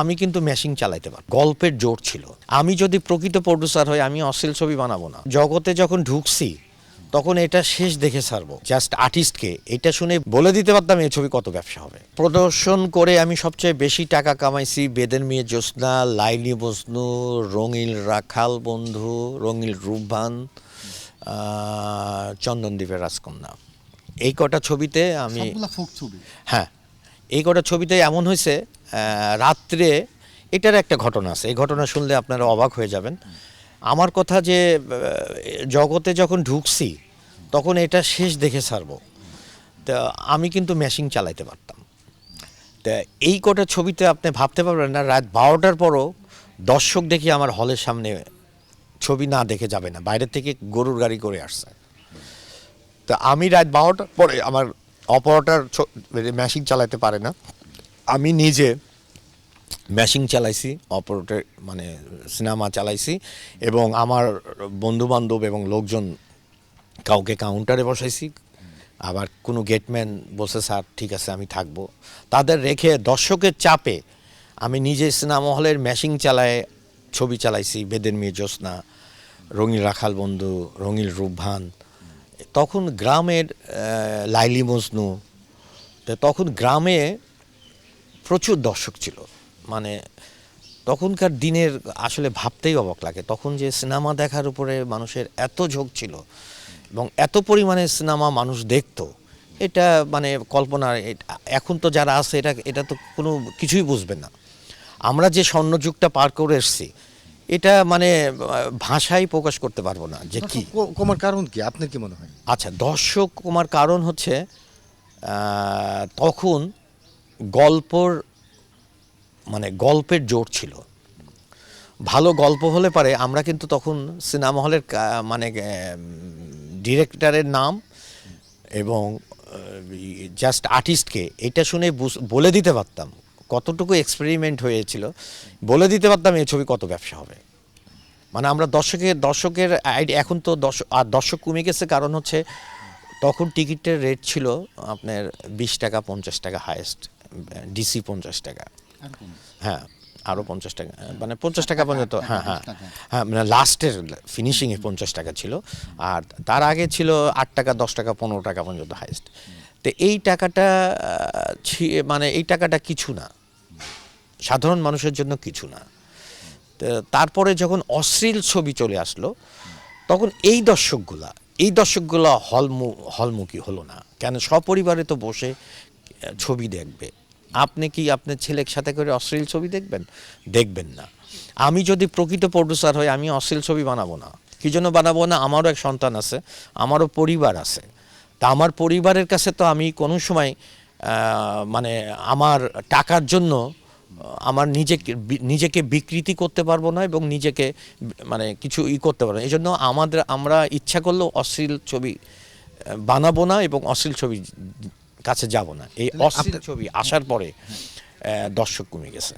আমি কিন্তু মেশিন চালাইতে পারি, গল্পের জোর ছিল। আমি যদি প্রকৃত প্রডিউসার হই আমি অশ্লীল ছবি বানাবো না। জগতে যখন ঢুকছি তখন এটা শেষ দেখে ছাড়বো। জাস্ট আর্টিস্টকে এটা শুনে বলে দিতে পারতাম এই ছবি কত ব্যবসা হবে। প্রদর্শন করে আমি সবচেয়ে বেশি টাকা কামাইছি বেদের মেয়ে জ্যোৎস্না, লাইলি মজনু, রঙিল রাখাল বন্ধু, রঙিল রূপবান, চন্দনদ্বীপের রাজকন্যা। এই কটা ছবিতে আমি, হ্যাঁ, এই কটা ছবিতে এমন হয়েছে রাত্রে, এটার একটা ঘটনা আছে, এই ঘটনা শুনলে আপনারা অবাক হয়ে যাবেন। আমার কথা যে জগতে যখন ঢুকছি তখন এটা শেষ দেখে ছাড়বো। তা আমি কিন্তু মেশিন চালাইতে পারতাম। তা এই কটা ছবিতে আপনি ভাবতে পারবেন না, রাত 12টার পরও দর্শক দেখি আমার হলের সামনে ছবি না দেখে যাবে না, বাইরের থেকে গরুর গাড়ি করে আসছে। তা আমি রাত 12টার পরে, আমার অপারেটর মেশিন চালাতে পারে না, আমি নিজে মেশিন চালাইছি, অপারেটর মানে সিনেমা চালাইছি, এবং আমার বন্ধুবান্ধব এবং লোকজন কাউকে কাউন্টারে বসাইছি, আবার কোনো গেটম্যান বলছে স্যার ঠিক আছে আমি থাকবো, তাদের রেখে দর্শকের চাপে আমি নিজে সিনেমা হলের মেশিন চালায় ছবি চালাইছি। বেদের মেয়ে জ্যোৎস্না, রঙিল রাখাল বন্ধু, রঙিল রূপবান, তখন গ্রামের লাইলি মজনু, তখন গ্রামে প্রচুর দর্শক ছিল। মানে তখনকার দিনের আসলে ভাবতেই অবাক লাগে, তখন যে সিনেমা দেখার উপরে মানুষের এত ঝোঁক ছিল এবং এত পরিমাণে সিনেমা মানুষ দেখতো, এটা মানে কল্পনা। এখন তো যারা আছে এটা তো কোনো কিছুই বুঝবে না। আমরা যে স্বর্ণযুগটা পার করে এসেছি এটা মানে ভাষায় প্রকাশ করতে পারবো না যে কি কমার কারণ কি আপনার কি মনে হয়? আচ্ছা, দর্শক কমার কারণ হচ্ছে তখন গল্পর মানে গল্পের জোর ছিল। ভালো গল্প হলে পারে আমরা কিন্তু তখন সিনেমা হলের মানে ডিরেক্টরের নাম এবং জাস্ট আর্টিস্টকে এটা শুনে বলে দিতে পারতাম কতটুকু এক্সপেরিমেন্ট হয়েছিল, বলে দিতে পারতাম এই ছবি কত ব্যবসা হবে। মানে আমরা দর্শকের এখন তো দর্শক কমে গেছে, কারণ হচ্ছে তখন টিকিটের রেট ছিল আপনার 20 টাকা 50 টাকা হাইয়েস্ট, ডিসি 50 টাকা, হ্যাঁ আরও 50 টাকা, মানে 50 টাকা পর্যন্ত, হ্যাঁ হ্যাঁ হ্যাঁ, মানে লাস্টের ফিনিশিংয়ে 50 টাকা ছিল। আর তার আগে ছিল 8 টাকা 10 টাকা 15 টাকা পর্যন্ত হাইয়েস্ট। তো এই টাকাটা মানে এই টাকাটা কিছু না, সাধারণ মানুষের জন্য কিছু না। তারপরে যখন অশ্লীল ছবি চলে আসলো তখন এই দর্শকগুলা হলমুখী হলো না। কেন? সপরিবারে তো বসে ছবি দেখবে। আপনি কি আপনার ছেলের সাথে করে অশ্লীল ছবি দেখবেন না। আমি যদি প্রকৃত প্রডিউসার হই আমি অশ্লীল ছবি বানাবো না। কি জন্য বানাবো না? আমারও এক সন্তান আছে, আমারও পরিবার আছে। তা আমার পরিবারের কাছে তো আমি কোনো সময় মানে আমার টাকার জন্য আমার নিজেকে বিকৃতি করতে পারবো না এবং নিজেকে মানে কিছু করতে পারবো না। এই জন্য আমরা ইচ্ছা করলেও অশ্লীল ছবি বানাবো না এবং অশ্লীল ছবি কাছে যাব না। এই অশ্লীল ছবি আসার পরে দর্শক কমে গেছে।